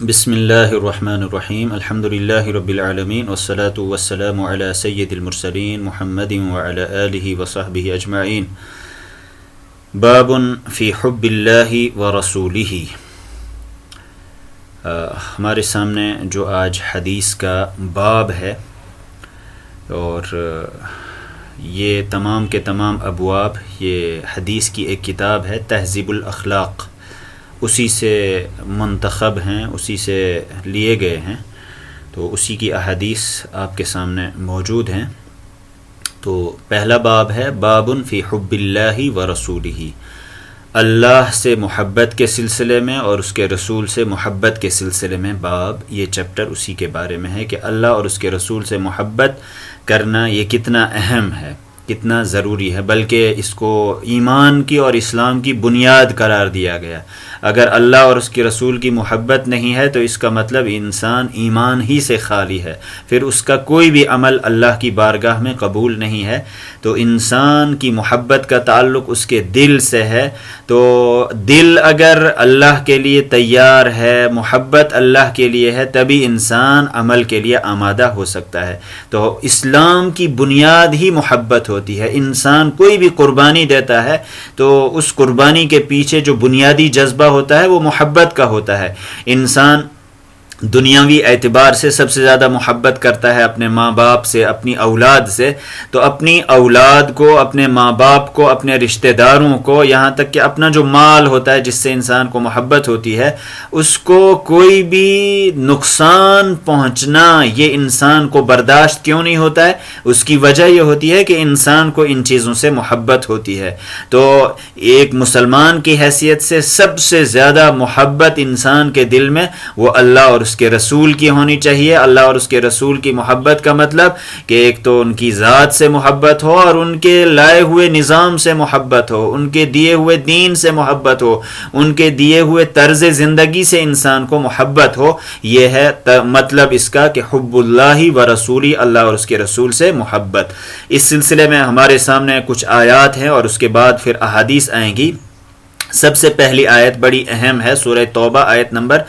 بسم اللہ الرحمن الرحیم الحمد للہ رب العالمین والصلاة والسلام علی سید المرسلین محمد وعلی آلہ وصحبہ اجمعین. باب فی حب اللہ ورسولہ. ہمارے سامنے جو آج حدیث کا باب ہے، اور یہ تمام کے تمام ابواب، یہ حدیث کی ایک کتاب ہے تہذیب الاخلاق، اسی سے منتخب ہیں، اسی سے لیے گئے ہیں، تو اسی کی احادیث آپ کے سامنے موجود ہیں. تو پہلا باب ہے باب فی حب اللہ ورسولہ، اللہ سے محبت کے سلسلے میں اور اس کے رسول سے محبت کے سلسلے میں باب. یہ چیپٹر اسی کے بارے میں ہے کہ اللہ اور اس کے رسول سے محبت کرنا یہ کتنا اہم ہے، کتنا ضروری ہے، بلکہ اس کو ایمان کی اور اسلام کی بنیاد قرار دیا گیا. اگر اللہ اور اس کے رسول کی محبت نہیں ہے تو اس کا مطلب انسان ایمان ہی سے خالی ہے، پھر اس کا کوئی بھی عمل اللہ کی بارگاہ میں قبول نہیں ہے. تو انسان کی محبت کا تعلق اس کے دل سے ہے، تو دل اگر اللہ کے لیے تیار ہے، محبت اللہ کے لیے ہے، تبھی انسان عمل کے لیے آمادہ ہو سکتا ہے. تو اسلام کی بنیاد ہی محبت ہوتی ہے. انسان کوئی بھی قربانی دیتا ہے تو اس قربانی کے پیچھے جو بنیادی جذبہ ہوتا ہے وہ محبت کا ہوتا ہے. انسان دنیاوی اعتبار سے سب سے زیادہ محبت کرتا ہے اپنے ماں باپ سے، اپنی اولاد سے. تو اپنی اولاد کو، اپنے ماں باپ کو، اپنے رشتہ داروں کو، یہاں تک کہ اپنا جو مال ہوتا ہے جس سے انسان کو محبت ہوتی ہے، اس کو کوئی بھی نقصان پہنچنا یہ انسان کو برداشت کیوں نہیں ہوتا ہے؟ اس کی وجہ یہ ہوتی ہے کہ انسان کو ان چیزوں سے محبت ہوتی ہے. تو ایک مسلمان کی حیثیت سے سب سے زیادہ محبت انسان کے دل میں وہ اللہ اور اس کے رسول کی ہونی چاہیے. اللہ اور اس کے رسول کی محبت کا مطلب کہ ایک تو ان کی ذات سے محبت ہو، اور ان کے لائے ہوئے نظام سے محبت ہو، ان کے دیے ہوئے دین سے محبت ہو، ان کے دیے ہوئے طرز زندگی سے انسان کو محبت ہو. یہ ہے مطلب اس کا کہ حب اللہ و رسولی، اللہ اور اس کے رسول سے محبت. اس سلسلے میں ہمارے سامنے کچھ آیات ہیں اور اس کے بعد پھر احادیث آئیں گی. سب سے پہلی آیت بڑی اہم ہے، سورہ توبہ آیت نمبر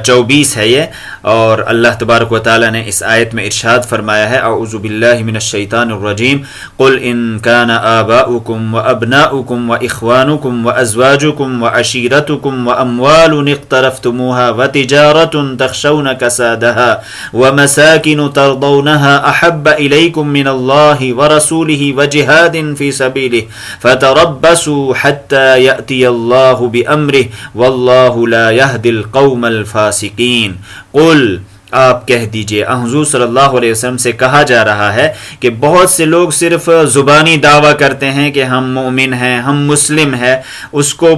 24 ہے یہ، اور اللہ تبارک و تعالی نے اس آیت میں ارشاد فرمایا ہے: اعوذ باللہ من الشیطان الرجیم، قل ان کان آباؤکم وابناؤکم واخوانکم وازواجکم وعشیرتکم واموال اقترفتموها وتجارۃ تخشون کسادها ومساکن ترضونها احب الیکم من اللہ ورسولہ وجہاد فی سبیلہ فتربصوا حتی یأتی اللہ بامرہ واللہ لا یہدی القوم الفاسقین. قل، آپ کہہ دیجئے، حضور صلی اللہ علیہ وسلم سے کہا جا رہا ہے کہ بہت سے لوگ صرف زبانی دعویٰ کرتے ہیں کہ ہم مومن ہیں، ہم مسلم ہیں. اس کو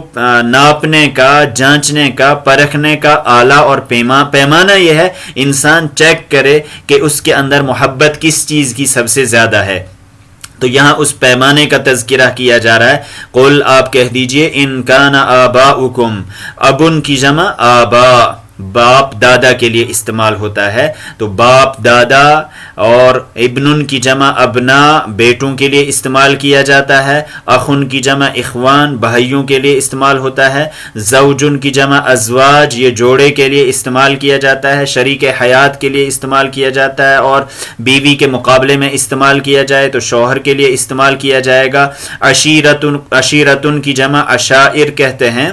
ناپنے کا، جانچنے کا، پرکھنے کا آلہ اور پیمانہ یہ ہے انسان چیک کرے کہ اس کے اندر محبت کس چیز کی سب سے زیادہ ہے. تو یہاں اس پیمانے کا تذکرہ کیا جا رہا ہے. قل، آپ کہہ دیجئے، ان کان آباؤکم، ابن کی جمع آبا، باپ دادا کے لیے استعمال ہوتا ہے. تو باپ دادا، اور ابن کی جمع ابنا، بیٹوں کے لیے استعمال کیا جاتا ہے. اخن کی جمع اخوان، بھائیوں کے لیے استعمال ہوتا ہے. زوجن کی جمع ازواج، یہ جوڑے کے لیے استعمال کیا جاتا ہے. شریک حیات کے لیے استعمال کیا جاتا ہے، اور بیوی کے مقابلے میں استعمال کیا جائے تو شوہر کے لیے استعمال کیا جائے گا. عشیرتن کی جمع عشائر کہتے ہیں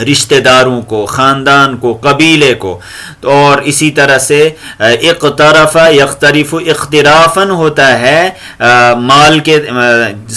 رشتہ داروں کو، خاندان کو، قبیلے کو. اور اسی طرح سے اقترف یقترف اقترافن ہوتا ہے مال کے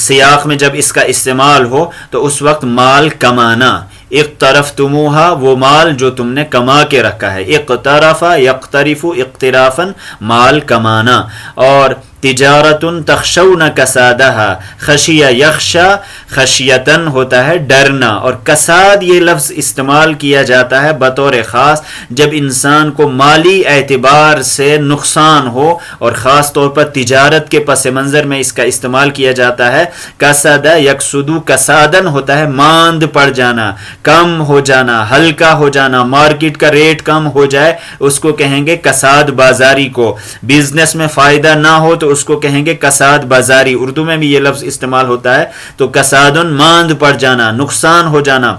سیاق میں. جب اس کا استعمال ہو تو اس وقت مال کمانا. اقترفتموہا، وہ مال جو تم نے کما کے رکھا ہے. اقترف یقترف اقترافن، مال کمانا. اور تجارت تخشون کسادہا، خشیہ یخشا، خشیتن ہوتا ہے ڈرنا. اور کساد یہ لفظ استعمال کیا جاتا ہے بطور خاص جب انسان کو مالی اعتبار سے نقصان ہو، اور خاص طور پر تجارت کے پس منظر میں اس کا استعمال کیا جاتا ہے. کساد یکسدو، کسادن ہوتا ہے ماند پڑ جانا، کم ہو جانا، ہلکا ہو جانا. مارکیٹ کا ریٹ کم ہو جائے اس کو کہیں گے کساد بازاری کو. بزنس میں فائدہ نہ ہو تو اس کو کہیں گے کساد بازاری. اردو میں بھی یہ لفظ استعمال ہوتا ہے. تو کسادن ماند پڑ جانا، نقصان ہو جانا.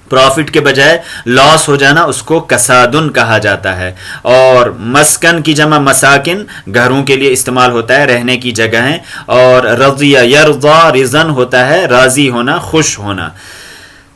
پروفٹ کے بجائے لاس ہو جانا اس کو کسادن کہا جاتا ہے. اور مسکن کی جمع مساکن گھروں کے لیے استعمال ہوتا ہے، رہنے کی جگہیں. اور رضی یرضا رضن ہوتا ہے راضی ہونا، خوش ہونا.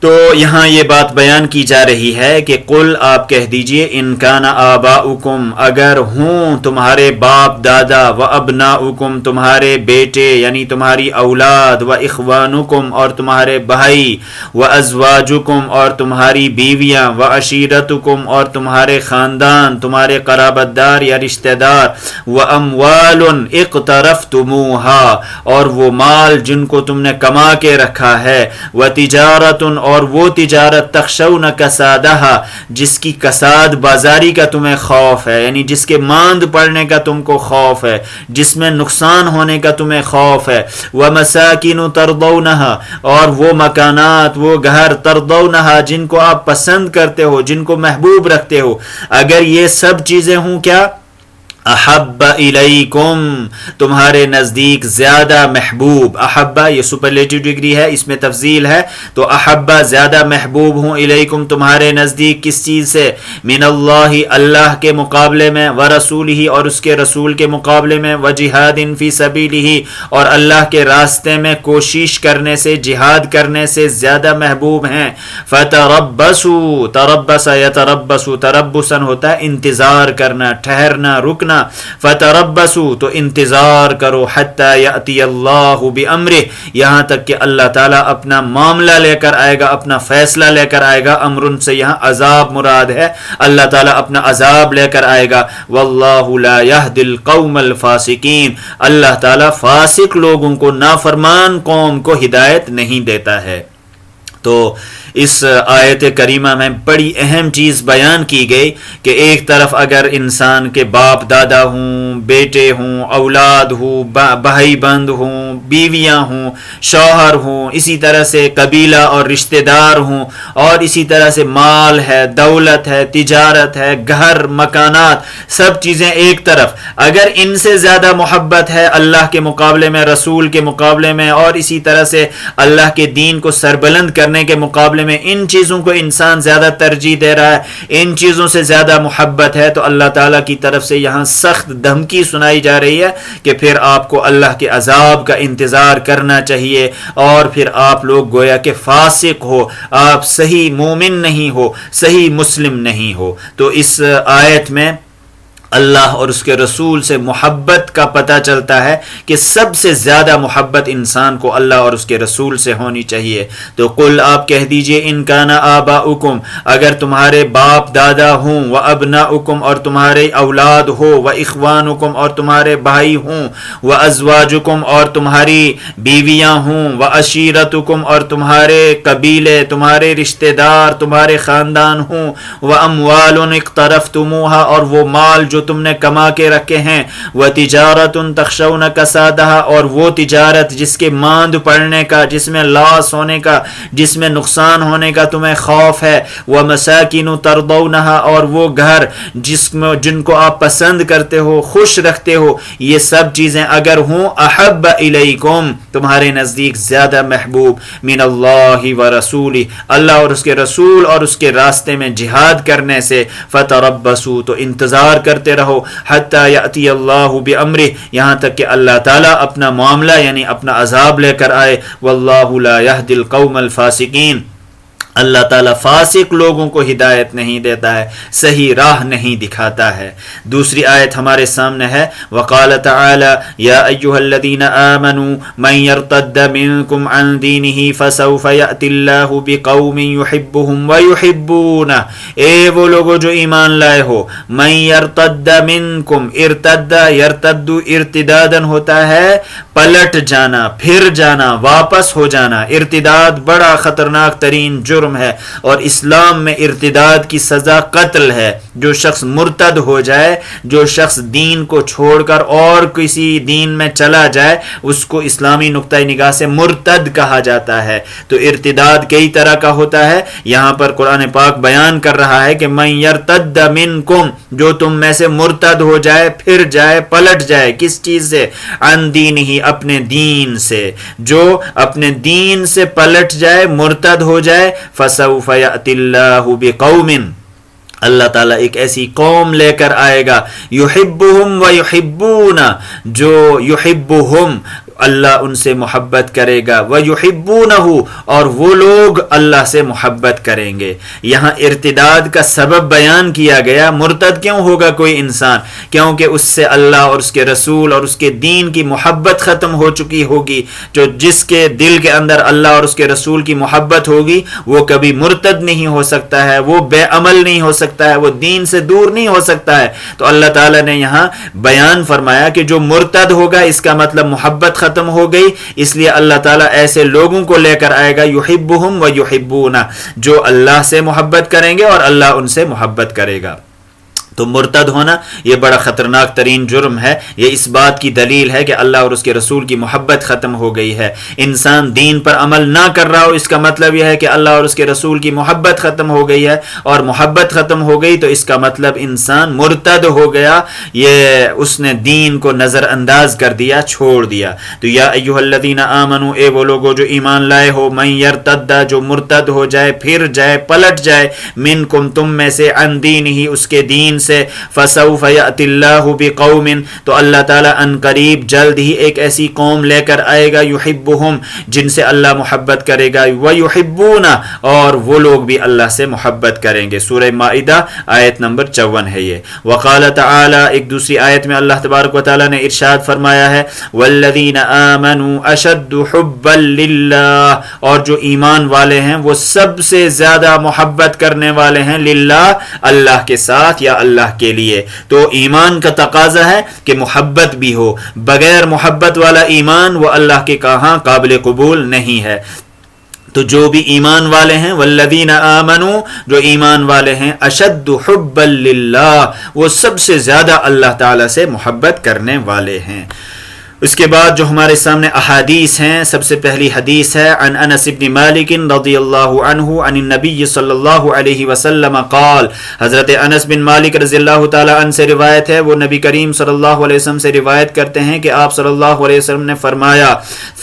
تو یہاں یہ بات بیان کی جا رہی ہے کہ قل آپ کہہ دیجئے ان کان آباؤکم اگر ہوں تمہارے باپ دادا، و ابناؤکم تمہارے بیٹے یعنی تمہاری اولاد، و اخوانکم اور تمہارے بھائی، و ازواجکم اور تمہاری بیویاں، و عشیرتکم اور تمہارے خاندان، تمہارے قرابت دار یا رشتہ دار، و اموال اقترفتموہا اور وہ مال جن کو تم نے کما کے رکھا ہے، و تجارت اور وہ تجارت تخشون کسادہا جس کی کساد بازاری کا تمہیں خوف ہے، یعنی جس کے ماند پڑنے کا تم کو خوف ہے، جس میں نقصان ہونے کا تمہیں خوف ہے. ومساکن ترضونہا اور وہ مکانات، وہ گھر، ترضونہا جن کو آپ پسند کرتے ہو، جن کو محبوب رکھتے ہو. اگر یہ سب چیزیں ہوں کیا احب الیکم تمہارے نزدیک زیادہ محبوب، احبہ یہ سپرلیٹو ڈگری ہے، اس میں تفضیل ہے، تو احبہ زیادہ محبوب ہوں الیکم تمہارے نزدیک کس چیز سے؟ من اللہ اللہ کے مقابلے میں، ورسولہ اور اس کے رسول کے مقابلے میں، وجہاد فی سبیلہ اور اللہ کے راستے میں کوشش کرنے سے، جہاد کرنے سے زیادہ محبوب ہیں. فتربصوا تربص یتربص تربصا ہوتا ہے انتظار کرنا، ٹھہرنا، رکنا. فتربصوا تو انتظار کرو، حتی یأتی اللہ بامرہ یہاں تک کہ اللہ تعالیٰ اپنا معاملہ لے کر آئے گا، اپنا فیصلہ لے کر آئے گا. امر سے یہاں عذاب مراد ہے، اللہ تعالیٰ اپنا عذاب لے کر آئے گا. واللہ لا یہدی القوم الفاسقین اللہ تعالیٰ فاسق لوگوں کو، نافرمان قوم کو ہدایت نہیں دیتا ہے. تو اس آیت کریمہ میں بڑی اہم چیز بیان کی گئی کہ ایک طرف اگر انسان کے باپ دادا ہوں، بیٹے ہوں، اولاد ہوں، بھائی بند ہوں، بیویاں ہوں، شوہر ہوں، اسی طرح سے قبیلہ اور رشتہ دار ہوں، اور اسی طرح سے مال ہے، دولت ہے، تجارت ہے، گھر، مکانات، سب چیزیں ایک طرف، اگر ان سے زیادہ محبت ہے اللہ کے مقابلے میں، رسول کے مقابلے میں، اور اسی طرح سے اللہ کے دین کو سربلند کرنے کے مقابلے میں ان چیزوں کو انسان زیادہ ترجیح دے رہا ہے، ان چیزوں سے زیادہ محبت ہے، تو اللہ تعالیٰ کی طرف سے یہاں سخت دھمکی سنائی جا رہی ہے کہ پھر آپ کو اللہ کے عذاب کا انتظار کرنا چاہیے، اور پھر آپ لوگ گویا کہ فاسق ہو، آپ صحیح مومن نہیں ہو، صحیح مسلم نہیں ہو. تو اس آیت میں اللہ اور اس کے رسول سے محبت کا پتہ چلتا ہے کہ سب سے زیادہ محبت انسان کو اللہ اور اس کے رسول سے ہونی چاہیے. تو قل آپ کہہ دیجئے ان کان آباؤکم اگر تمہارے باپ دادا ہوں، و ابناؤکم اور تمہارے اولاد ہو، و اخوانکم اور تمہارے بھائی ہوں، و ازواجکم اور تمہاری بیویاں ہوں، و عشیرتکم اور تمہارے قبیلے، تمہارے رشتہ دار، تمہارے خاندان ہوں، و اموال اقترفتموها اور وہ مال جو تم نے کما کے رکھے ہیں، وہ تجارت تخشون کسادہا اور وہ تجارت جس کے ماند پڑنے کا، جس میں لاس ہونے کا، جس میں نقصان ہونے کا تمہیں خوف ہے، وہ مساکین ترضونہا اور وہ گھر جن کو آپ پسند کرتے ہو، خوش رکھتے ہو، یہ سب چیزیں اگر ہوں احب الیکم تمہارے نزدیک زیادہ محبوب من اللہ و رسولہ اللہ اور اس کے رسول اور اس کے راستے میں جہاد کرنے سے، فتربصوا تو انتظار کرتے رہو، حتی یأتی اللہ بامرہ یہاں تک کہ اللہ تعالیٰ اپنا معاملہ یعنی اپنا عذاب لے کر آئے. واللہ لا یہدی القوم الفاسقین اللہ تعالیٰ فاسق لوگوں کو ہدایت نہیں دیتا ہے، صحیح راہ نہیں دکھاتا ہے. دوسری آیت ہمارے سامنے ہے، وقال تعالی یا ایھا الذین آمنوا من یرتد منکم عن دینہ فسوف یأتی اللہ بقوم یحبهم ویحبونہ اے وہ لوگوں جو ایمان لائے ہو، من یرتد منکم ارتد یرتد ارتدادا ہوتا ہے پلٹ جانا، پھر جانا، واپس ہو جانا. ارتداد بڑا خطرناک ترین جرم ہے اور اسلام میں ارتداد کی سزا قتل ہے. جو شخص مرتد ہو جائے، جو شخص دین کو چھوڑ کر اور کسی دین میں چلا جائے، اس کو اسلامی نقطہ نگاہ سے مرتد کہا جاتا ہے. تو ارتداد کئی طرح کا ہوتا ہے، یہاں پر قرآن پاک بیان کر رہا ہے کہ من یرتد منکم جو تم میں سے مرتد ہو جائے، پھر جائے، پلٹ جائے، کس چیز سے؟ عن دینہ اپنے دین سے. جو اپنے دین سے پلٹ جائے، مرتد ہو جائے، فسوف یأتی اللہ بقوم، اللہ تعالیٰ ایک ایسی قوم لے کر آئے گا، یحبہم و یحبون، جو یحبہم اللہ ان سے محبت کرے گا، وَيُحِبُّونَهُ اور وہ لوگ اللہ سے محبت کریں گے۔ یہاں ارتداد کا سبب بیان کیا گیا، مرتد کیوں ہوگا کوئی انسان؟ کیونکہ اس سے اللہ اور اس کے رسول اور اس کے دین کی محبت ختم ہو چکی ہوگی۔ جو جس کے دل کے اندر اللہ اور اس کے رسول کی محبت ہوگی وہ کبھی مرتد نہیں ہو سکتا ہے، وہ بے عمل نہیں ہو سکتا ہے، وہ دین سے دور نہیں ہو سکتا ہے۔ تو اللہ تعالیٰ نے یہاں بیان فرمایا کہ جو مرتد ہوگا اس کا مطلب محبت ختم ہو گئی، اس لیے اللہ تعالیٰ ایسے لوگوں کو لے کر آئے گا، یحبہم و یحبون، جو اللہ سے محبت کریں گے اور اللہ ان سے محبت کرے گا۔ تو مرتد ہونا یہ بڑا خطرناک ترین جرم ہے۔ یہ اس بات کی دلیل ہے کہ اللہ اور اس کے رسول کی محبت ختم ہو گئی ہے۔ انسان دین پر عمل نہ کر رہا ہو، اس کا مطلب یہ ہے کہ اللہ اور اس کے رسول کی محبت ختم ہو گئی ہے، اور محبت ختم ہو گئی تو اس کا مطلب انسان مرتد ہو گیا، یہ اس نے دین کو نظر انداز کر دیا، چھوڑ دیا۔ تو یا ایھا الذین آمنوا، اے وہ لوگو جو ایمان لائے ہو، من یرتد، جو مرتد ہو جائے، پھر جائے، پلٹ جائے، منکم تم میں سے، عن دینہ اس کے دین سے، فسوف یأتی اللہ بقوم تو اللہ تعالیٰ ان قریب جلد ہی ایک ایسی قوم لے کر آئے گا، یحبہم جن سے اللہ محبت کرے گا، ویحبون اور وہ لوگ بھی اللہ سے محبت کریں گے۔ سورہ مائدہ آیت نمبر 54 ہے یہ۔ وقال تعالی، ایک دوسری آیت میں اللہ تبارک و تعالیٰ نے ارشاد فرمایا ہے، والذین آمنوا اشد حبا للہ، اور جو ایمان والے ہیں وہ سب سے زیادہ محبت کرنے والے ہیں، للہ اللہ کے ساتھ یا اللہ کے لیے۔ تو ایمان کا تقاضا ہے کہ محبت بھی ہو، بغیر محبت والا ایمان وہ اللہ کے کہاں قابل قبول نہیں ہے۔ تو جو بھی ایمان والے ہیں، والذین آمنوا جو ایمان والے ہیں، اشد حبا للہ وہ سب سے زیادہ اللہ تعالی سے محبت کرنے والے ہیں۔ اس کے بعد جو ہمارے سامنے احادیث ہیں، سب سے پہلی حدیث ہے عن انس بن مالک رضی اللہ عنہ عن النبی صلی اللہ علیہ وسلم قال، حضرت انس بن مالک رضی اللہ تعالی عنہ سے روایت ہے، وہ نبی کریم صلی اللہ علیہ وسلم سے روایت کرتے ہیں کہ آپ صلی اللہ علیہ وسلم نے فرمایا،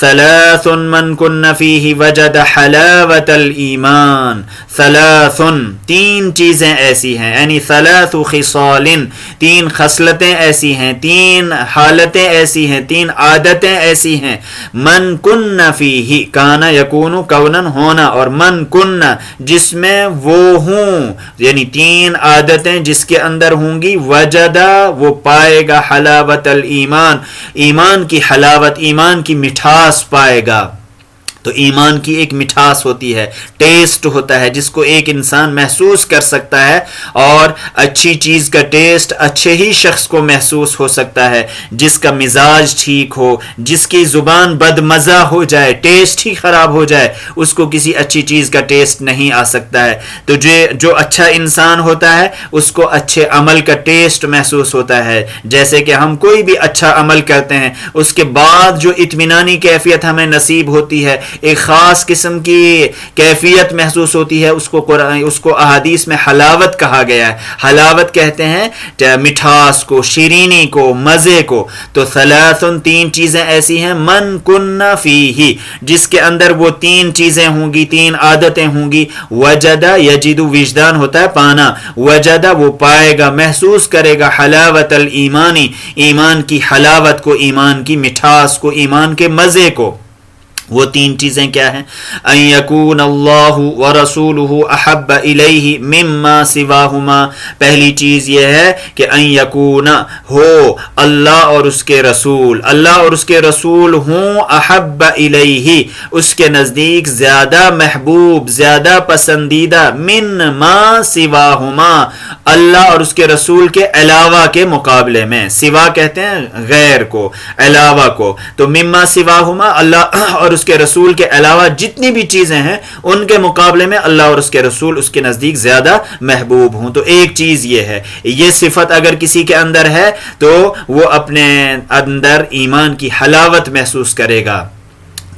ثلاث من کن فیہ وجد حلاوۃ الایمان، ثلاث تین چیزیں ایسی ہیں، یعنی ثلاث خصال تین خصلتیں ایسی ہیں، تین حالتیں ایسی ہیں، تین عادتیں ایسی ہیں، من کن فیہ کان یکون کونن ہونا، اور من کن جس میں وہ ہوں، یعنی تین عادتیں جس کے اندر ہوں گی، وجدہ وہ پائے گا، حلاوت الایمان ایمان کی حلاوت، ایمان کی مٹھاس پائے گا۔ تو ایمان کی ایک مٹھاس ہوتی ہے، ٹیسٹ ہوتا ہے جس کو ایک انسان محسوس کر سکتا ہے، اور اچھی چیز کا ٹیسٹ اچھے ہی شخص کو محسوس ہو سکتا ہے۔ جس کا مزاج ٹھیک ہو، جس کی زبان بد مزہ ہو جائے، ٹیسٹ ہی خراب ہو جائے، اس کو کسی اچھی چیز کا ٹیسٹ نہیں آ سکتا ہے۔ تو جو اچھا انسان ہوتا ہے اس کو اچھے عمل کا ٹیسٹ محسوس ہوتا ہے۔ جیسے کہ ہم کوئی بھی اچھا عمل کرتے ہیں، اس کے بعد جو اطمینانی کیفیت ہمیں نصیب ہوتی ہے، ایک خاص قسم کی کیفیت محسوس ہوتی ہے، اس کو احادیث میں حلاوت کہا گیا ہے۔ حلاوت کہتے ہیں مٹھاس کو، شیرینی کو، مزے کو۔ تو ثلاث تین چیزیں ایسی ہیں، من کن فیہ جس کے اندر وہ تین چیزیں ہوں گی، تین عادتیں ہوں گی، وجدہ یجد وجدان ہوتا ہے پانا، وجدہ وہ پائے گا، محسوس کرے گا، حلاوت الایمانی ایمان کی حلاوت کو، ایمان کی مٹھاس کو، ایمان کے مزے کو۔ وہ تین چیزیں کیا ہیں؟ ان یکون اللہ ورسولہ احب الیہ مما سواہما، پہلی چیز یہ ہے کہ ان یکون ہو اللہ اور اس کے رسول، اللہ اور اس کے رسول ہوں، احب الیہ اس کے نزدیک زیادہ محبوب، زیادہ پسندیدہ، من ما سواہما اللہ اور اس کے رسول کے علاوہ کے مقابلے میں، سوا کہتے ہیں غیر کو، علاوہ کو، تو مما سواہما اللہ اور اس کے رسول کے علاوہ جتنی بھی چیزیں ہیں ان کے مقابلے میں اللہ اور اس کے رسول اس کے نزدیک زیادہ محبوب ہوں۔ تو ایک چیز یہ ہے، یہ صفت اگر کسی کے اندر ہے تو وہ اپنے اندر ایمان کی حلاوت محسوس کرے گا۔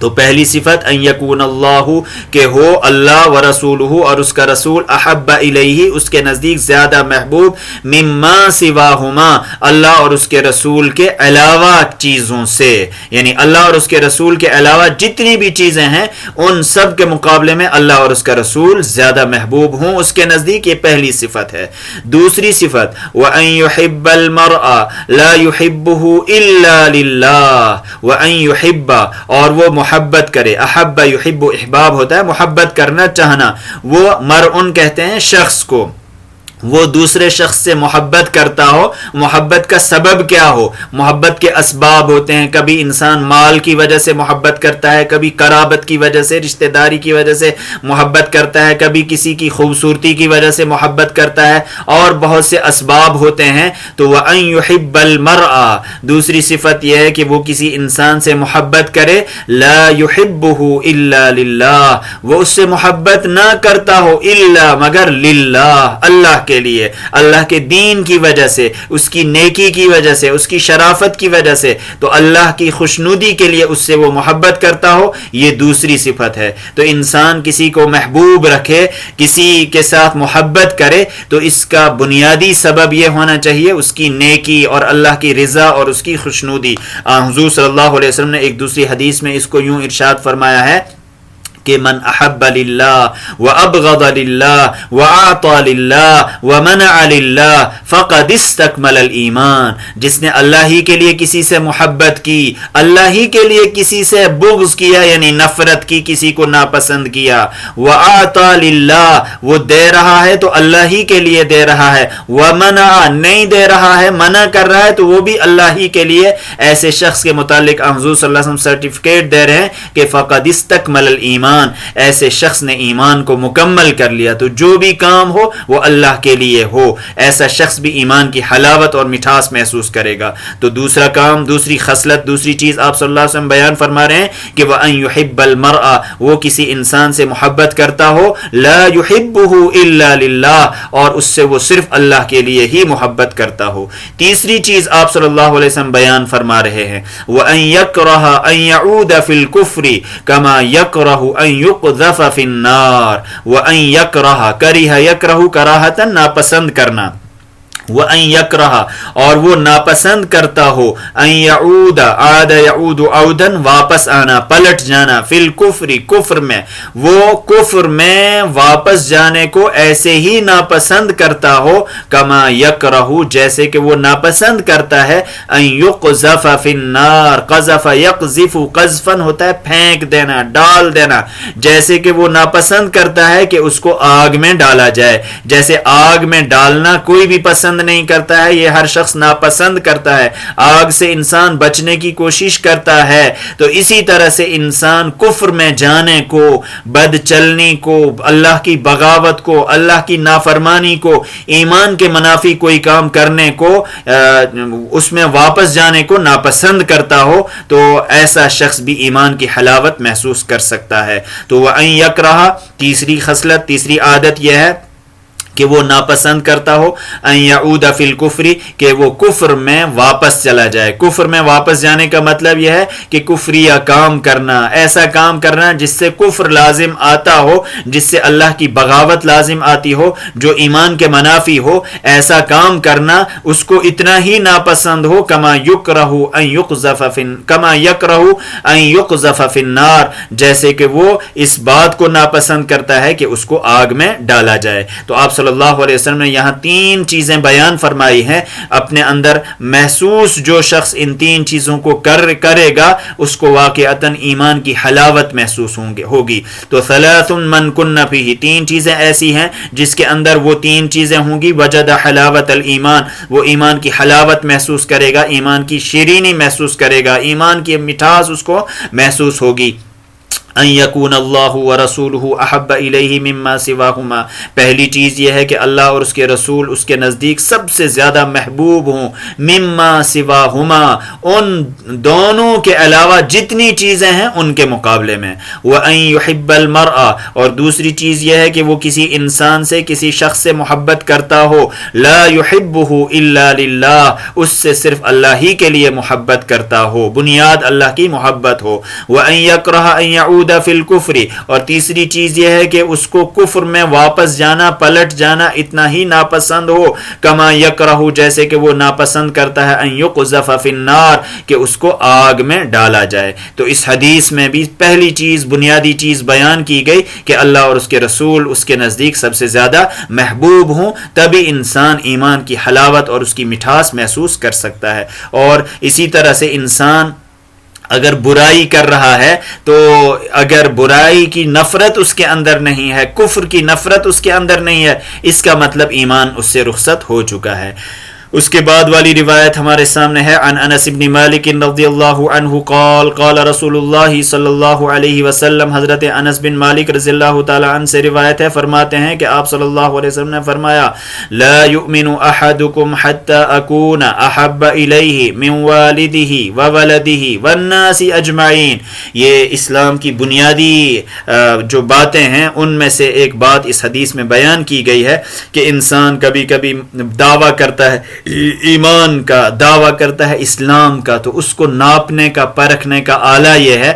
تو پہلی صفت ان یکون اللہ، کہ ہو اللہ و رسولہ اور اس کا رسول، احب الیہ اس کے نزدیک زیادہ محبوب، مما سواہما اللہ اور اس کے رسول کے علاوہ چیزوں سے، یعنی اللہ اور اس کے رسول کے علاوہ جتنی بھی چیزیں ہیں ان سب کے مقابلے میں اللہ اور اس کا رسول زیادہ محبوب ہوں اس کے نزدیک، یہ پہلی صفت ہے۔ دوسری صفت وَأَن يُحِبَّ الْمَرْءَ لَا يُحِبُّهُ إِلَّا لِلَّهِ، وَأَن يُحِبَّ اور وہ محبت کرے، احب یحب احباب ہوتا ہے محبت کرنا چاہنا، وہ مرءن کہتے ہیں شخص کو، وہ دوسرے شخص سے محبت کرتا ہو، محبت کا سبب کیا ہو، محبت کے اسباب ہوتے ہیں، کبھی انسان مال کی وجہ سے محبت کرتا ہے، کبھی قرابت کی وجہ سے، رشتہ داری کی وجہ سے محبت کرتا ہے، کبھی کسی کی خوبصورتی کی وجہ سے محبت کرتا ہے، اور بہت سے اسباب ہوتے ہیں۔ تو وَأَن يُحِبَّ الْمَرْءَ دوسری صفت یہ ہے کہ وہ کسی انسان سے محبت کرے، لا يُحِبُّهُ إِلَّا لِلَّهِ وہ اس سے محبت نہ کرتا ہو الا مگر للہ اللہ کے لیے، اللہ کے دین کی وجہ سے، اس کی نیکی کی وجہ سے، اس کی شرافت کی وجہ سے، تو اللہ کی خوشنودی کے لیے اس سے وہ محبت کرتا ہو، یہ دوسری صفت ہے۔ تو انسان کسی کو محبوب رکھے، کسی کے ساتھ محبت کرے، تو اس کا بنیادی سبب یہ ہونا چاہیے اس کی نیکی اور اللہ کی رضا اور اس کی خوشنودی۔ حضور صلی اللہ علیہ وسلم نے ایک دوسری حدیث میں اس کو یوں ارشاد فرمایا ہے کہ من احب للہ وابغض للہ واعطى للہ ومنع للہ فقد استکمل الایمان، جس نے اللہ ہی کے لیے کسی سے محبت کی، اللہ ہی کے لیے کسی سے بغض کیا یعنی نفرت کی، کسی کو ناپسند کیا، واعطى للہ وہ دے رہا ہے تو اللہ ہی کے لیے دے رہا ہے، ومنع نہیں دے رہا ہے منع کر رہا ہے تو وہ بھی اللہ ہی کے لیے، ایسے شخص کے متعلق حضور صلی اللہ علیہ وسلم سرٹیفکیٹ دے رہے ہیں کہ فقد استکمل الایمان، ایسے شخص نے ایمان کو مکمل کر لیا۔ تو جو بھی کام ہو وہ اللہ کے لیے ہو، ایسا شخص بھی ایمان کی حلاوت اور مٹھاس محسوس کرے گا۔ تو دوسرا کام، دوسری خصلت، دوسری چیز آپ صلی اللہ علیہ وسلم بیان فرما رہے ہیں کہ وَأَن يُحِبَّ الْمَرْءَ وہ کسی انسان سے محبت کرتا ہو، لا يُحِبُّهُ إِلَّا لِلَّهِ اور اس سے وہ صرف اللہ کے لیے ہی محبت کرتا ہو۔ تیسری چیز آپ صلی اللہ علیہ وسلم بیان فرما رہے ہیں وَأَن يَكْرَهَ أَن يَعُودَ فِي الْكُفْرِ كَمَا يَكْرَهُ ان يقذف فی النار، وان یکرہ کرہ یکرہ کراہتا ناپسند کرنا، وَأَن يَكْرَهَ اور وہ ناپسند کرتا ہو، ان یعود عاد یعود عودا واپس آنا، پلٹ جانا، فی الکفر کفر میں، وہ کفر میں واپس جانے کو ایسے ہی ناپسند کرتا ہو، کما یکرہ جیسے کہ وہ ناپسند کرتا ہے، ان یقذف فی النار، قذف یقذف قذفا ہوتا ہے پھینک دینا، ڈال دینا، جیسے کہ وہ ناپسند کرتا ہے کہ اس کو آگ میں ڈالا جائے، جیسے آگ میں ڈالنا کوئی بھی پسند نہیں کرتا ہے، یہ ہر شخص ناپسند کرتا ہے، آگ سے انسان بچنے کی کوشش کرتا ہے، تو اسی طرح سے انسان کفر میں جانے کو، بد چلنی کو، اللہ کی بغاوت کو، اللہ کی نافرمانی کو، ایمان کے منافی کوئی کام کرنے کو، اس میں واپس جانے کو ناپسند کرتا ہو، تو ایسا شخص بھی ایمان کی حلاوت محسوس کر سکتا ہے۔ تو وَأَن يَكْرَهَ تیسری خصلت، تیسری عادت یہ ہے کہ وہ ناپسند کرتا ہو، ان یعود فی الکفر کہ وہ کفر میں واپس چلا جائے۔ کفر میں واپس جانے کا مطلب یہ ہے کہ کفریہ کام کرنا، ایسا کام کرنا جس سے کفر لازم آتا ہو، جس سے اللہ کی بغاوت لازم آتی ہو، جو ایمان کے منافی ہو، ایسا کام کرنا اس کو اتنا ہی ناپسند ہو، کما یکرہ ان یقذف فی النار جیسے کہ وہ اس بات کو ناپسند کرتا ہے کہ اس کو آگ میں ڈالا جائے۔ تو آپ صلی اللہ علیہ وسلم نے یہاں تین چیزیں بیان فرمائی ہیں، اپنے اندر محسوس جو شخص ان تین چیزوں کو کرے گا اس کو واقعتاً ایمان کی حلاوت محسوس ہوگی۔ تو ثلاث من کن فیہ تین چیزیں ایسی ہیں جس کے اندر وہ تین چیزیں ہوں گی، وجد حلاوت الایمان وہ ایمان کی حلاوت محسوس کرے گا، ایمان کی شیرینی محسوس کرے گا، ایمان کی مٹھاس اس کو محسوس ہوگی۔ ان یکون اللہ ورسولہ احب الیہ مما سواہما، پہلی چیز یہ ہے کہ اللہ اور اس کے رسول اس کے نزدیک سب سے زیادہ محبوب ہوں، مما سواہما، ان دونوں کے علاوہ جتنی چیزیں ہیں ان کے مقابلے میں، وان یحب المرء، اور دوسری چیز یہ ہے کہ وہ کسی انسان سے، کسی شخص سے محبت کرتا ہو، لا یحبہ الا للہ، اس سے صرف اللہ ہی کے لیے محبت کرتا ہو، بنیاد اللہ کی محبت ہو، وان یکرہ ان یعود فی الکفر، اور تیسری چیز یہ ہے کہ اس کو کفر میں واپس جانا، پلٹ جانا اتنا ہی ناپسند ہو، کما یکرہ، جیسے کہ وہ ناپسند کرتا ہے، ان یقذف فی النار، کہ اس کو آگ میں ڈالا جائے۔ تو اس حدیث میں بھی پہلی چیز، بنیادی چیز بیان کی گئی کہ اللہ اور اس کے رسول اس کے نزدیک سب سے زیادہ محبوب ہوں، تبھی انسان ایمان کی حلاوت اور اس کی مٹھاس محسوس کر سکتا ہے۔ اور اسی طرح سے انسان اگر برائی کر رہا ہے تو اگر برائی کی نفرت اس کے اندر نہیں ہے، کفر کی نفرت اس کے اندر نہیں ہے، اس کا مطلب ایمان اس سے رخصت ہو چکا ہے۔ اس کے بعد والی روایت ہمارے سامنے ہے، عن انس بن مالک رضی اللہ عنہ قال قال رسول اللہ صلی اللہ علیہ وسلم، حضرت انس بن مالک رضی اللہ تعالی عنہ سے روایت ہے، فرماتے ہیں کہ آپ صلی اللہ علیہ وسلم نے فرمایا، لا یؤمن احدکم حتی اکون احب الیہ من والدہ وولدہ والناس اجمعین، یہ اسلام کی بنیادی جو باتیں ہیں ان میں سے ایک بات اس حدیث میں بیان کی گئی ہے کہ انسان کبھی کبھی دعویٰ کرتا ہے ایمان کا، دعویٰ کرتا ہے اسلام کا، تو اس کو ناپنے کا، پرکھنے کا آلہ یہ ہے،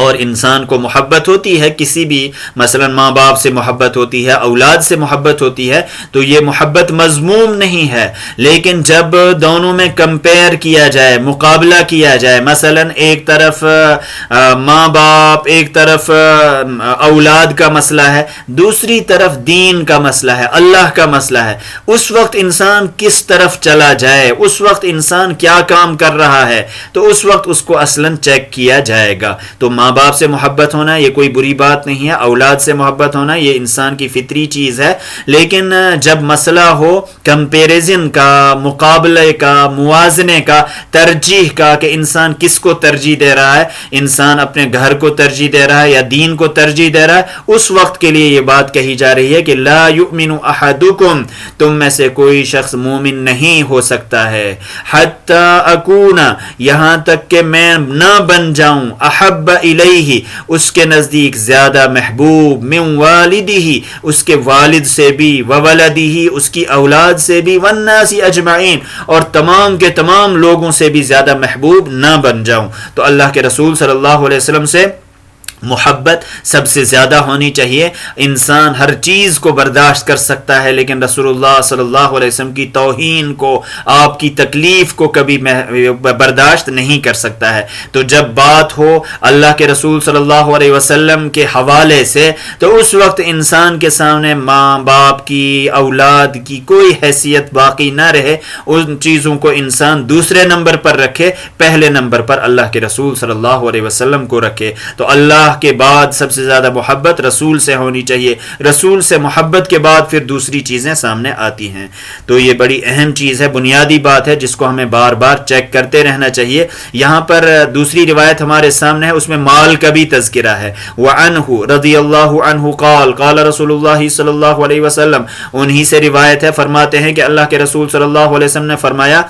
اور انسان کو محبت ہوتی ہے کسی بھی، مثلا ماں باپ سے محبت ہوتی ہے، اولاد سے محبت ہوتی ہے، تو یہ محبت مذموم نہیں ہے، لیکن جب دونوں میں کمپیئر کیا جائے، مقابلہ کیا جائے، مثلا ایک طرف ماں باپ، ایک طرف اولاد کا مسئلہ ہے، دوسری طرف دین کا مسئلہ ہے، اللہ کا مسئلہ ہے، اس وقت انسان کس طرف چلا جائے، اس وقت انسان کیا کام کر رہا ہے، تو اس وقت اس کو اصلاً چیک کیا جائے گا۔ تو ماں باپ سے محبت ہونا یہ کوئی بری بات نہیں ہے، اولاد سے محبت ہونا یہ انسان کی فطری چیز ہے، لیکن جب مسئلہ ہو کمپیریزن کا، مقابلے کا، موازنے کا، ترجیح کا، کہ انسان کس کو ترجیح دے رہا ہے، انسان اپنے گھر کو ترجیح دے رہا ہے یا دین کو ترجیح دے رہا ہے، اس وقت کے لیے یہ بات کہی جا رہی ہے کہ لا یؤمن احدکم، تم میں سے کوئی شخص مومن نہیں ہو سکتا ہے، حتی اکون، یہاں تک کہ میں نہ بن جاؤں، احب الیہ، اس کے نزدیک زیادہ محبوب، من والدہ، اس کے والد سے بھی، وولدہ، اس کی اولاد سے بھی، والناس اجمعین، اور تمام کے تمام لوگوں سے بھی زیادہ محبوب نہ بن جاؤں۔ تو اللہ کے رسول صلی اللہ علیہ وسلم سے محبت سب سے زیادہ ہونی چاہیے۔ انسان ہر چیز کو برداشت کر سکتا ہے، لیکن رسول اللہ صلی اللہ علیہ وسلم کی توہین کو، آپ کی تکلیف کو کبھی برداشت نہیں کر سکتا ہے۔ تو جب بات ہو اللہ کے رسول صلی اللہ علیہ وسلم کے حوالے سے، تو اس وقت انسان کے سامنے ماں باپ کی، اولاد کی کوئی حیثیت باقی نہ رہے، ان چیزوں کو انسان دوسرے نمبر پر رکھے، پہلے نمبر پر اللہ کے رسول صلی اللہ علیہ وسلم کو رکھے۔ تو اللہ کے بعد سب سے زیادہ محبت رسول سے ہونی چاہیے، رسول سے محبت کے بعد پھر دوسری چیزیں سامنے آتی ہیں۔ تو یہ بڑی اہم چیز ہے، بنیادی بات ہے جس کو ہمیں بار بار چیک کرتے رہنا چاہیے۔ یہاں پر دوسری روایت ہمارے سامنے ہے، اس میں مال کا بھی تذکرہ ہے۔ وعنہ رضی اللہ عنہ قال قال رسول اللہ صلی اللہ علیہ وسلم، انہی سے روایت ہے، فرماتے ہیں کہ اللہ کے رسول صلی اللہ علیہ وسلم نے فرمایا،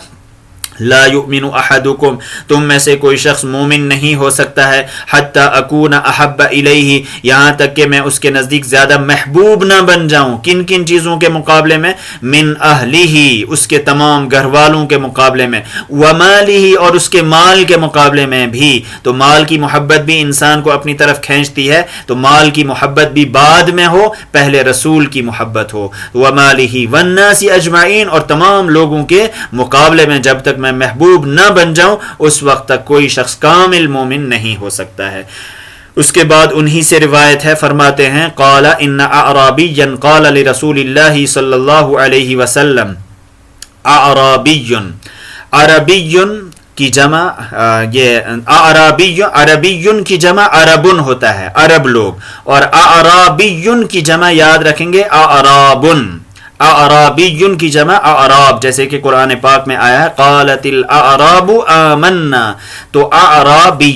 لا یؤمن احدکم، تم میں سے کوئی شخص مومن نہیں ہو سکتا ہے، حتی اکون احب الیہ، یہاں تک کہ میں اس کے نزدیک زیادہ محبوب نہ بن جاؤں۔ کن کن چیزوں کے مقابلے میں؟ من اہلہ، اس کے تمام گھر والوں کے مقابلے میں، ومالہ، اور اس کے مال کے مقابلے میں بھی۔ تو مال کی محبت بھی انسان کو اپنی طرف کھینچتی ہے، تو مال کی محبت بھی بعد میں ہو، پہلے رسول کی محبت ہو۔ ومالہ والناس اجمعین، اور تمام لوگوں کے مقابلے میں جب تک میں محبوب نہ بن جاؤں، اس وقت تک کوئی شخص کامل مومن نہیں ہو سکتا ہے۔ اس کے بعد انہی سے روایت ہے، فرماتے ہیں، قال ان اعرابیا قال لرسول اللہ صلی اللہ علیہ وسلم، اعرابی، عربی کی جمع، یہ عربی کی جمع عربن ہوتا ہے، عرب لوگ، اور اعرابی کی جمع یاد رکھیں گے اعرابن، اعرابی کی جمع اعراب، جیسے کہ قرآن پاک میں آیا ہے قالت الاعراب آمنا، تو اعرابی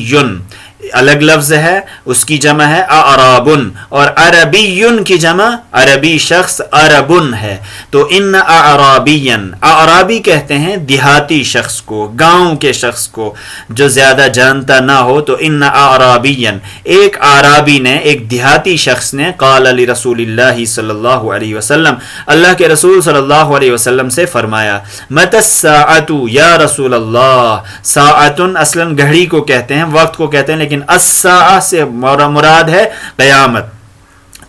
الگ لفظ ہے، اس کی جمع ہے اعرابن، اور عربیٌ کی جمع عربی شخص عربن ہے. تو ان اعرابین، اعرابی کہتے ہیں دیہاتی شخص کو، گاؤں کے شخص کو جو زیادہ جانتا نہ ہو. تو ان اعرابین، ایک اعرابی نے، ایک دیہاتی شخص نے، قال لرسول اللہ صلی اللہ علیہ وسلم، اللہ کے رسول صلی اللہ علیہ وسلم سے فرمایا، متی الساعۃ یا رسول اللہ. ساعتن اصلا گھڑی کو کہتے ہیں، وقت کو کہتے ہیں، لیکن الساعہ سے مراد ہے قیامت.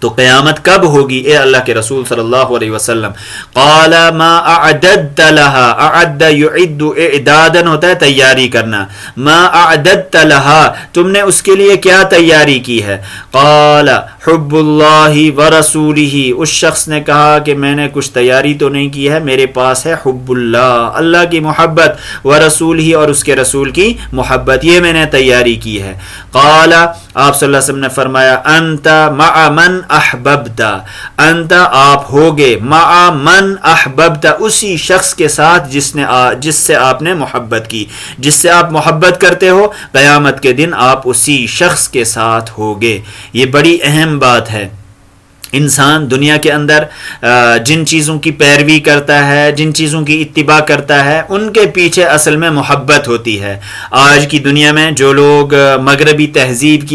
تو قیامت کب ہوگی اے اللہ کے رسول صلی اللہ علیہ وسلم؟ قال ما اعددت لها، اعد یعد اعدادا ہوتا ہے تیاری کرنا، ما اعددت لها، تم نے اس کے لیے کیا تیاری کی ہے؟ قال حب اللہ ورسولہ، اس شخص نے کہا کہ میں نے کچھ تیاری تو نہیں کی ہے، میرے پاس ہے حب اللہ، اللہ کی محبت، ورسولہ، اور اس کے رسول کی محبت، یہ میں نے تیاری کی ہے. قال، آپ صلی اللہ علیہ وسلم نے فرمایا، انت مع من احببت، انت آپ ہوگے، مع من احببت، اسی شخص کے ساتھ جس سے آپ نے محبت کی، جس سے آپ محبت کرتے ہو، قیامت کے دن آپ اسی شخص کے ساتھ ہوگے. یہ بڑی اہم بات ہے. انسان دنیا کے اندر جن چیزوں کی پیروی کرتا ہے، جن چیزوں کی اتباع کرتا ہے، ان کے پیچھے اصل میں محبت ہوتی ہے. آج کی دنیا میں جو لوگ مغربی تہذیب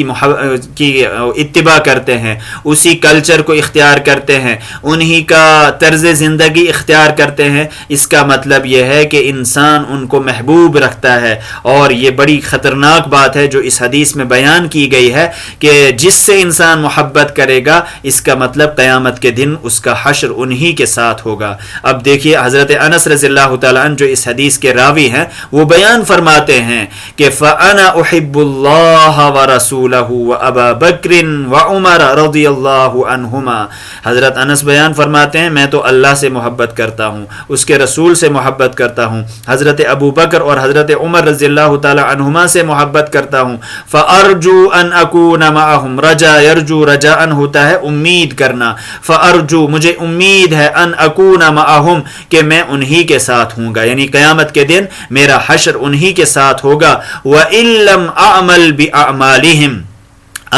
کی اتباع کرتے ہیں، اسی کلچر کو اختیار کرتے ہیں، انہی کا طرز زندگی اختیار کرتے ہیں، اس کا مطلب یہ ہے کہ انسان ان کو محبوب رکھتا ہے. اور یہ بڑی خطرناک بات ہے جو اس حدیث میں بیان کی گئی ہے کہ جس سے انسان محبت کرے گا، اس کا مطلب قیامت کے دن اس کا حشر انہی کے ساتھ ہوگا. اب دیکھیے حضرت انس رضی اللہ تعالیٰ عنہ جو اس حدیث کے راوی ہیں، وہ بیان فرماتے ہیں کہ فَأَنَا أُحِبُّ اللَّهَ وَرَسُولَهُ وَأَبَا بَكْرٍ وَعُمَرَ رضی اللہ عنہما. حضرت انس بیان فرماتے ہیں، میں تو اللہ سے محبت کرتا ہوں، اس کے رسول سے محبت کرتا ہوں، حضرت ابو بکر اور حضرت عمر رضی اللہ تعالیٰ عنہما سے محبت کرتا ہوں. فَأَرْجُو أَنْ أَكُونَ مَعَهُمْ، رجا یرجو، رجاءً ہوتا ہے امید کرنا، فارجو، مجھے امید ہے، ان اکون معہم، کہ میں انہی کے ساتھ ہوں گا، یعنی قیامت کے دن میرا حشر انہی کے ساتھ ہوگا. وَإِن لَّمْ أَعْمَلْ بِأَعْمَالِهِمْ،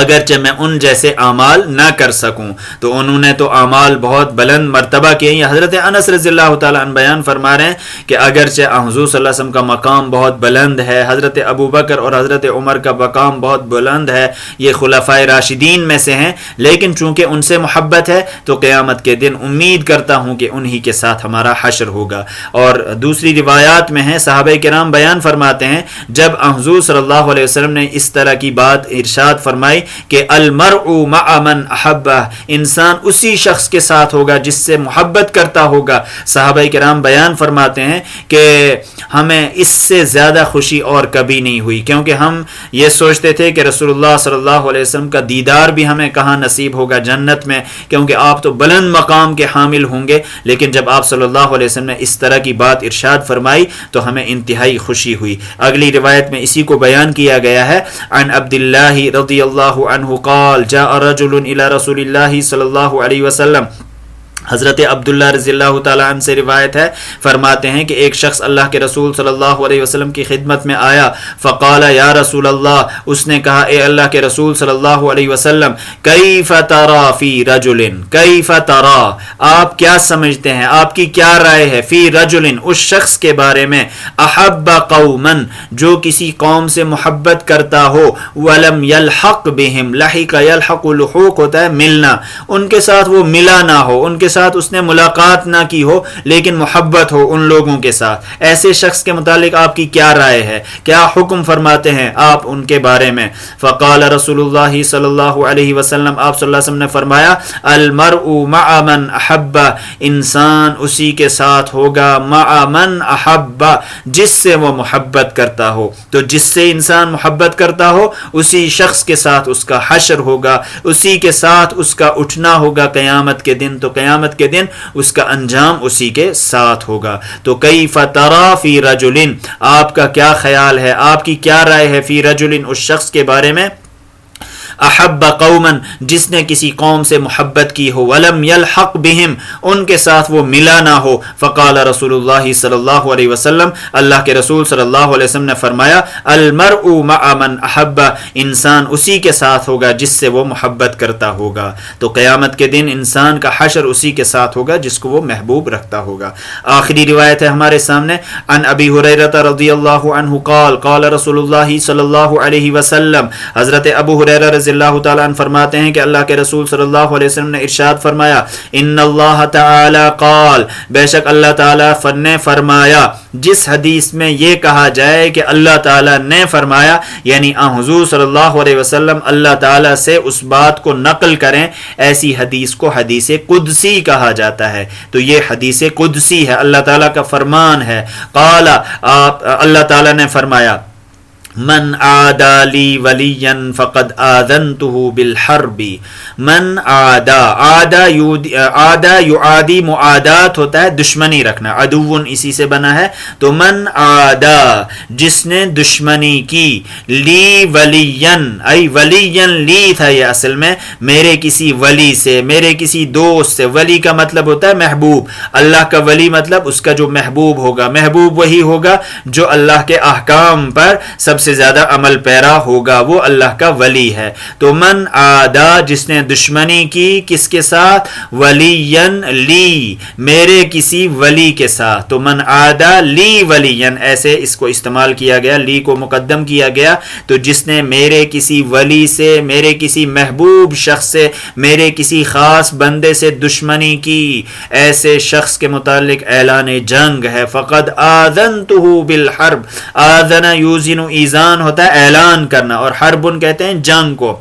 اگرچہ میں ان جیسے اعمال نہ کر سکوں. تو انہوں نے تو اعمال بہت بلند مرتبہ کیے. یہ حضرت انس رضی اللہ تعالیٰ عنہ بیان فرما رہے ہیں کہ اگرچہ حضور صلی اللہ علیہ وسلم کا مقام بہت بلند ہے، حضرت ابو بکر اور حضرت عمر کا مقام بہت بلند ہے، یہ خلفائے راشدین میں سے ہیں، لیکن چونکہ ان سے محبت ہے تو قیامت کے دن امید کرتا ہوں کہ انہی کے ساتھ ہمارا حشر ہوگا. اور دوسری روایات میں ہیں، صحابہ کرام بیان فرماتے ہیں، جب حضور صلی اللہ علیہ وسلم نے اس طرح کی بات ارشاد فرمائی کہ المرء مع من احبہ، انسان اسی شخص کے ساتھ ہوگا جس سے محبت کرتا ہوگا، صحابہ کرام بیان فرماتے ہیں کہ ہمیں اس سے زیادہ خوشی اور کبھی نہیں ہوئی، کیونکہ ہم یہ سوچتے تھے کہ رسول اللہ صلی اللہ علیہ وسلم کا دیدار بھی ہمیں کہاں نصیب ہوگا، جنت میں، کیونکہ آپ تو بلند مقام کے حامل ہوں گے. لیکن جب آپ صلی اللہ علیہ وسلم نے اس طرح کی بات ارشاد فرمائی تو ہمیں انتہائی خوشی ہوئی. اگلی روایت میں اسی کو بیان کیا گیا ہے، عن عبد اللہ رضی اللہ عنہ قال جاء رجل الى رسول اللہ صلی اللہ علیہ وسلم. حضرت عبداللہ رضی اللہ تعالیٰ عنہ سے روایت ہے، فرماتے ہیں کہ ایک شخص اللہ کے رسول صلی اللہ علیہ وسلم کی خدمت میں آیا، فقال یا رسول اللہ، اس نے کہا اے اللہ کے رسول صلی اللہ علیہ وسلم، کیف ترا فی رجل، کیف ترا، آپ کیا سمجھتے ہیں، آپ کی کیا رائے ہے، فی رجل، اس شخص کے بارے میں، احب قوما، جو کسی قوم سے محبت کرتا ہو، ولم یلحق بہم، لحق یلحق، لحوق ہوتا ہے ملنا، ان کے ساتھ وہ ملا نہ ہو، ان کے ساتھ اس نے ملاقات نہ کی ہو، لیکن محبت ہو ان لوگوں کے ساتھ، ایسے شخص کے متعلق آپ کی کیا رائے ہے، کیا حکم فرماتے ہیں آپ ان کے بارے میں؟ فقال رسول اللہ صلی اللہ علیہ وسلم، آپ صلی اللہ علیہ وسلم نے فرمایا، المرء مع من احب، انسان اسی کے ساتھ ہوگا، مع من احب، جس سے وہ محبت کرتا ہو. تو جس سے انسان محبت کرتا ہو اسی شخص کے ساتھ اس کا حشر ہوگا، اسی کے ساتھ اس کا اٹھنا ہوگا قیامت کے دن. تو قیامت کے دن اس کا انجام اسی کے ساتھ ہوگا. تو کیف ترا فی رجل، آپ کا کیا خیال ہے، آپ کی کیا رائے ہے، فی رجل، اس شخص کے بارے میں، احب قوما جس نے کسی قوم سے محبت کی ہو ولم یلحق بہم ان کے ساتھ وہ ملا نہ ہو فقال رسول اللہ صلی اللہ علیہ وسلم اللہ کے رسول صلی اللہ علیہ وسلم نے فرمایا المرء مع من احب انسان اسی کے ساتھ ہوگا جس سے وہ محبت کرتا ہوگا. تو قیامت کے دن انسان کا حشر اسی کے ساتھ ہوگا جس کو وہ محبوب رکھتا ہوگا. آخری روایت ہے ہمارے سامنے عن ابی ہریرہ رضی اللہ عنہ قال قال رسول اللہ صلی اللہ علیہ وسلم حضرت ابو ہریرہ رضی اللہ تعالیٰ عنہ فرماتے ہیں کہ اللہ کے رسول صلی اللہ علیہ وسلم نے ارشاد فرمایا ان اللہ تعالی قال بے شک اللہ تعالیٰ نے فرمایا. جس حدیث میں یہ کہا جائے کہ اللہ تعالیٰ نے فرمایا یعنی حضور صلی اللہ علیہ وسلم اللہ تعالیٰ سے اس بات کو نقل کریں ایسی حدیث کو حدیث قدسی کہا جاتا ہے. تو یہ حدیث قدسی ہے اللہ تعالیٰ کا فرمان ہے. قال اللہ تعالیٰ نے فرمایا من عادى لي وليا فقد آذنته بالحرب. من عادى يعادي معادات ہوتا ہے دشمنی رکھنا عدو اسی سے بنا ہے. تو من عادى جس نے دشمنی کی لی ولیا ای ولیا لی تھا یہ اصل میں میرے کسی ولی سے میرے کسی دوست سے. ولی کا مطلب ہوتا ہے محبوب. اللہ کا ولی مطلب اس کا جو محبوب ہوگا. محبوب وہی ہوگا جو اللہ کے احکام پر سب سے زیادہ عمل پیرا ہوگا وہ اللہ کا ولی ہے. تو من عادا جس نے دشمنی کی کس کے ساتھ ولین لی میرے کسی ولی کے ساتھ. تو من عادا لی ولین ایسے اس کو استعمال کیا گیا لی کو مقدم کیا گیا. تو جس نے میرے کسی ولی سے میرے کسی محبوب شخص سے میرے کسی خاص بندے سے دشمنی کی ایسے شخص کے متعلق اعلان جنگ ہے. فقد آذنتہ بالحرب. آذن یوزن ایزان ہوتا ہے اعلان کرنا اور حربن کہتے ہیں جنگ کو.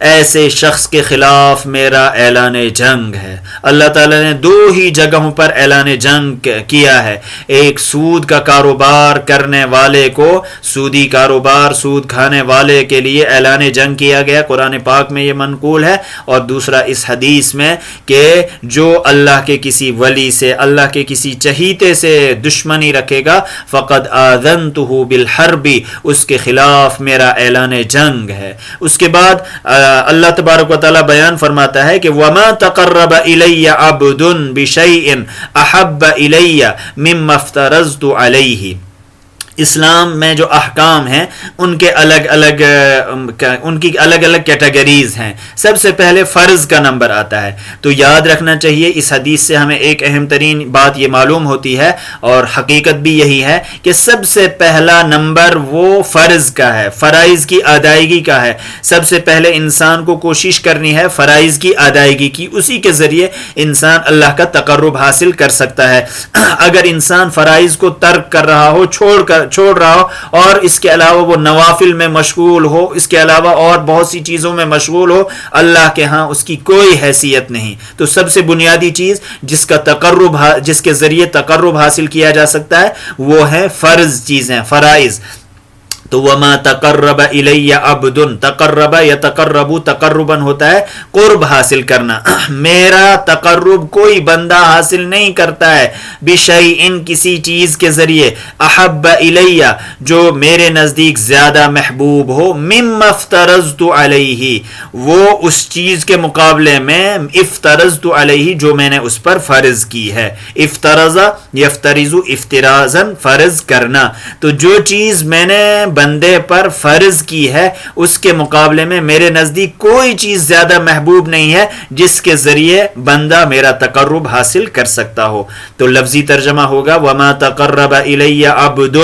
ایسے شخص کے خلاف میرا اعلان جنگ ہے. اللہ تعالیٰ نے دو ہی جگہوں پر اعلان جنگ کیا ہے. ایک سود کا کاروبار کرنے والے کو سودی کاروبار سود کھانے والے کے لیے اعلان جنگ کیا گیا قرآن پاک میں یہ منقول ہے. اور دوسرا اس حدیث میں کہ جو اللہ کے کسی ولی سے اللہ کے کسی چہیتے سے دشمنی رکھے گا فقد آذنتہ بالحرب اس کے خلاف میرا اعلان جنگ ہے. اس کے بعد اللہ تبارک و تعالی بیان فرماتا ہے کہ وما تقرب الی عبد بشیء احب الی مما افترضت علیہ. اسلام میں جو احکام ہیں ان کے الگ الگ کیٹیگریز ہیں. سب سے پہلے فرض کا نمبر آتا ہے. تو یاد رکھنا چاہیے اس حدیث سے ہمیں ایک اہم ترین بات یہ معلوم ہوتی ہے اور حقیقت بھی یہی ہے کہ سب سے پہلا نمبر وہ فرض کا ہے فرائض کی ادائیگی کا ہے. سب سے پہلے انسان کو کوشش کرنی ہے فرائض کی ادائیگی کی. اسی کے ذریعے انسان اللہ کا تقرب حاصل کر سکتا ہے. اگر انسان فرائض کو ترک کر رہا ہو چھوڑ رہا ہو اور اس کے علاوہ وہ نوافل میں مشغول ہو اس کے علاوہ اور بہت سی چیزوں میں مشغول ہو اللہ کے ہاں اس کی کوئی حیثیت نہیں. تو سب سے بنیادی چیز جس کے ذریعے تقرب حاصل کیا جا سکتا ہے وہ ہے فرض چیزیں فرائض. تو وما تقرب الی عبد تقرب یتقرب تقربا ہوتا ہے قرب حاصل کرنا. میرا تقرب کوئی بندہ حاصل نہیں کرتا ہے بشیء کسی چیز کے ذریعے احب الی جو میرے نزدیک زیادہ محبوب ہو مما افترضت علیہ وہ اس چیز کے مقابلے میں افترضت علیہ جو میں نے اس پر فرض کی ہے. افترض یفترض افترازا فرض کرنا. تو جو چیز میں نے بندے پر فرض کی ہے اس کے مقابلے میں میرے نزدیک کوئی چیز زیادہ محبوب نہیں ہے جس کے ذریعے بندہ میرا تقرب حاصل کر سکتا ہو. تو لفظی ترجمہ ہوگا وما تقرب الی عبد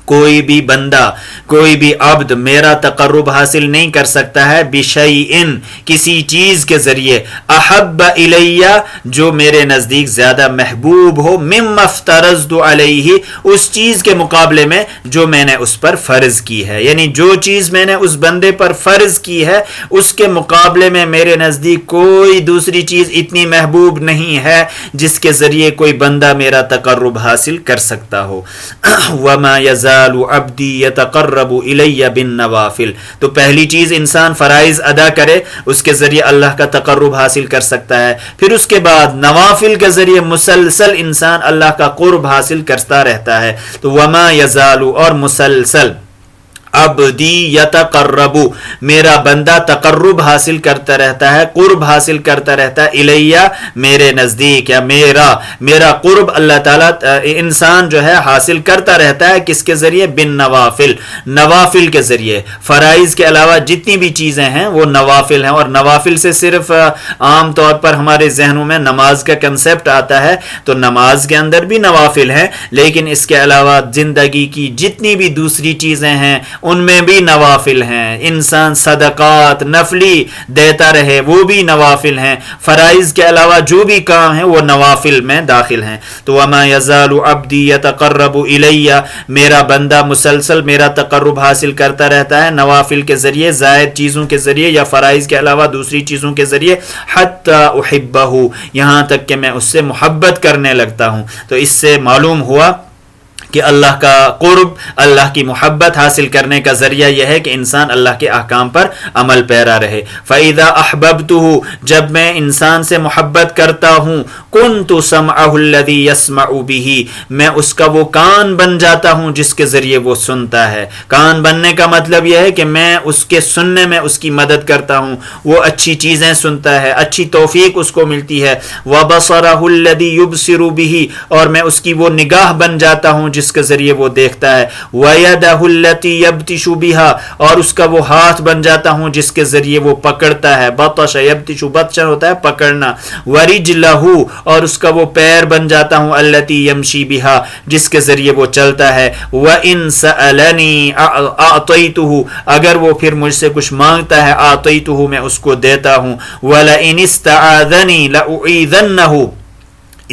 کوئی بھی بندہ کوئی بھی عبد میرا تقرب حاصل نہیں کر سکتا ہے بشیء کسی چیز کے ذریعے احب الی جو میرے نزدیک زیادہ محبوب ہو مما افترضت علیہ اس چیز کے مقابلے میں جو میں نے اس پر فرض کی ہے. یعنی جو چیز میں نے اس بندے پر فرض کی ہے اس کے مقابلے میں میرے نزدیک کوئی دوسری چیز اتنی محبوب نہیں ہے جس کے ذریعے کوئی بندہ میرا تقرب حاصل کر سکتا ہو. وما یزال عبدی یتقرب الی بالنوافل. تو پہلی چیز انسان فرائض ادا کرے اس کے ذریعے اللہ کا تقرب حاصل کر سکتا ہے. پھر اس کے بعد نوافل کے ذریعے مسلسل انسان اللہ کا قرب حاصل کرتا رہتا ہے. تو وما یزال اور مسلسل عبدی یتقرب، میرا بندہ تقرب حاصل کرتا رہتا ہے، قرب حاصل کرتا رہتا ہے، الیہ میرے نزدیک، یا میرا قرب اللہ تعالیٰ انسان جو ہے حاصل کرتا رہتا ہے کس کے ذریعے؟ بن نوافل، نوافل کے ذریعے۔ فرائض کے علاوہ جتنی بھی چیزیں ہیں وہ نوافل ہیں، اور نوافل سے صرف عام طور پر ہمارے ذہنوں میں نماز کا کنسپٹ آتا ہے، تو نماز کے اندر بھی نوافل ہیں، لیکن اس کے علاوہ زندگی کی جتنی بھی دوسری چیزیں ہیں ان میں بھی نوافل ہیں۔ انسان صدقات نفلی دیتا رہے وہ بھی نوافل ہیں، فرائض کے علاوہ جو بھی کام ہیں وہ نوافل میں داخل ہیں۔ تو وما یزال عبدی یتقرب الی، میرا بندہ مسلسل میرا تقرب حاصل کرتا رہتا ہے نوافل کے ذریعے، زائد چیزوں کے ذریعے یا فرائض کے علاوہ دوسری چیزوں کے ذریعے، حتی احبہ، یہاں تک کہ میں اس سے محبت کرنے لگتا ہوں۔ تو اس سے معلوم ہوا کہ اللہ کا قرب، اللہ کی محبت حاصل کرنے کا ذریعہ یہ ہے کہ انسان اللہ کے احکام پر عمل پیرا رہے۔ فَإِذَا أَحْبَبْتُهُ، جب میں انسان سے محبت کرتا ہوں، كُنْتُ سَمْعَهُ الَّذِي يَسْمَعُ بِهِ، میں اس کا وہ کان بن جاتا ہوں جس کے ذریعے وہ سنتا ہے۔ کان بننے کا مطلب یہ ہے کہ میں اس کے سننے میں اس کی مدد کرتا ہوں، وہ اچھی چیزیں سنتا ہے، اچھی توفیق اس کو ملتی ہے۔ وَبَصَرَهُ الَّذِي يُبْصِرُ بِهِ، اور میں اس کی وہ نگاہ بن جاتا ہوں جس کے ذریعے وہ دیکھتا ہے۔ وَيَدَهُ الَّتِي يَبْطِشُ بِهَا، اور اس کا وہ ہاتھ بن جاتا ہوں جس کے ذریعے وہ پکڑتا ہے۔ بطش یبطش، بطشن ہوتا ہے پکڑنا۔ وَرِجْلَهُ، اور اس کا وہ پیر بن جاتا ہوں، الَّتِي يَمْشِي بِهَا، جس کے ذریعے وہ چلتا ہے۔ وَإِن سَأَلَنِي أَعْطَيْتُهُ، اگر وہ پھر مجھ سے کچھ مانگتا ہے، أَعْطَيْتُهُ، میں اس کو دیتا ہوں۔ وَلَئِنِ اسْتَعَاذَنِي لَأُعِيذَنَّهُ،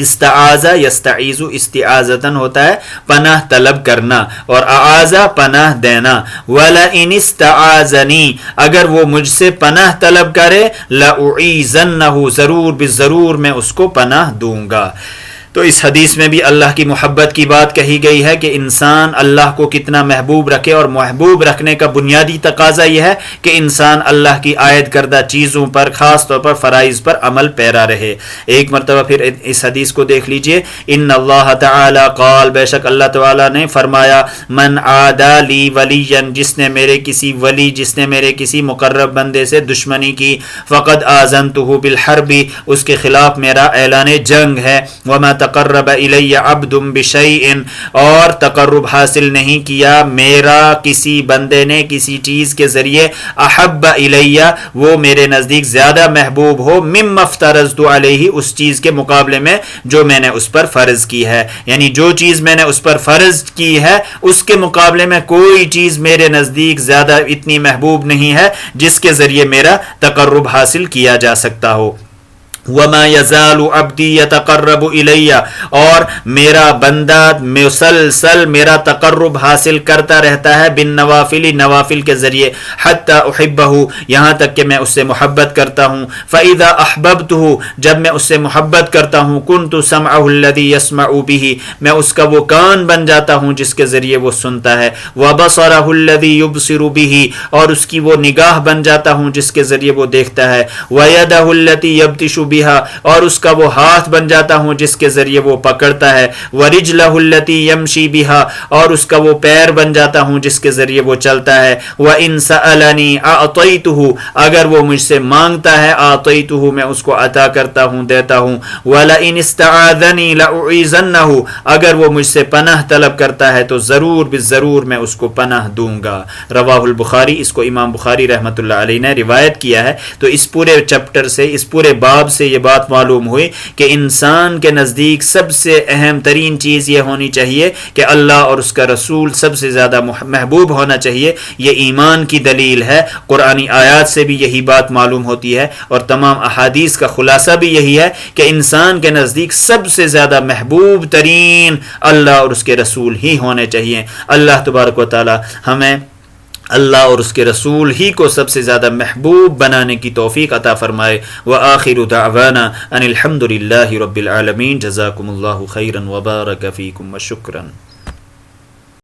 استعاذہ یستعیذ استعاذتاً ہوتا ہے پناہ طلب کرنا، اور اعاذہ پناہ دینا۔ وَلَئِنِ اسْتَعَاذَنِي، اگر وہ مجھ سے پناہ طلب کرے، لَأُعِيذَنَّهُ، ضرور بضرور میں اس کو پناہ دوں گا۔ تو اس حدیث میں بھی اللہ کی محبت کی بات کہی گئی ہے کہ انسان اللہ کو کتنا محبوب رکھے، اور محبوب رکھنے کا بنیادی تقاضا یہ ہے کہ انسان اللہ کی عائد کردہ چیزوں پر، خاص طور پر فرائض پر عمل پیرا رہے۔ ایک مرتبہ پھر اس حدیث کو دیکھ لیجئے، ان اللہ تعالی قال، بے شک اللہ تعالی نے فرمایا، من عادى لی ولیا، جس نے میرے کسی ولی، جس نے میرے کسی مقرب بندے سے دشمنی کی، فقد آذنته بالحرب، اس کے خلاف میرا اعلان جنگ ہے۔ وما تقرب الی عبد بشیء، اور تقرب حاصل نہیں کیا میرا کسی بندے نے کسی چیز کے ذریعے، احب الی، وہ میرے نزدیک زیادہ محبوب ہو، مما افترضت علیہ، اس چیز کے مقابلے میں جو میں نے اس پر فرض کی ہے، یعنی جو چیز میں نے اس پر فرض کی ہے اس کے مقابلے میں کوئی چیز میرے نزدیک زیادہ اتنی محبوب نہیں ہے جس کے ذریعے میرا تقرب حاصل کیا جا سکتا ہو۔ وما یزال عبدی یتقرب الی، اور میرا بندہ مسلسل میرا تقرب حاصل کرتا رہتا ہے بالنوافل، نوافل کے ذریعے، حتی احبہ، یہاں تک کہ میں اس سے محبت کرتا ہوں۔ فاذا احببتہ، جب میں اس سے محبت کرتا ہوں، کنت سمعہ الذی یسمع بہ، میں اس کا وہ کان بن جاتا ہوں جس کے ذریعے وہ سنتا ہے۔ وبصرہ الذی یبصر بہ، اور اس کی وہ نگاہ بن جاتا ہوں جس کے ذریعے وہ دیکھتا ہے۔ ویدہ التی یبطش بہ، اور اس کا وہ ہاتھ بن جاتا ہوں جس کے ذریعے وہ پکڑتا ہے۔ ورجلہ التی یمشی بہا، اور اس کا وہ پیر بن جاتا ہوں جس کے ذریعے وہ چلتا ہے۔ وان سألنی اعطیتہ، اگر وہ مجھ سے مانگتا ہے، اعطیتہ، میں اس کو عطا کرتا ہوں، دیتا ہوں۔ ولئن استعاذنی لاعیذنہ، اگر وہ مجھ سے پناہ طلب کرتا ہے تو ضرور بالضرور میں اس کو پناہ دوں گا۔ رواہ البخاری، اس کو امام بخاری رحمۃ اللہ علیہ نے روایت کیا ہے۔ تو اس پورے چیپٹر سے، اس پورے باب سے یہ بات معلوم ہوئی کہ انسان کے نزدیک سب سے اہم ترین چیز یہ ہونی چاہیے کہ اللہ اور اس کا رسول سب سے زیادہ محبوب ہونا چاہیے۔ یہ ایمان کی دلیل ہے، قرآنی آیات سے بھی یہی بات معلوم ہوتی ہے، اور تمام احادیث کا خلاصہ بھی یہی ہے کہ انسان کے نزدیک سب سے زیادہ محبوب ترین اللہ اور اس کے رسول ہی ہونے چاہیے۔ اللہ تبارک و تعالی ہمیں اللہ اور اس کے رسول ہی کو سب سے زیادہ محبوب بنانے کی توفیق عطا فرمائے۔ وآخر دعوانا ان الحمد للہ رب العالمین۔ جزاکم اللہ خیرا وبارک فیکم وشکرا۔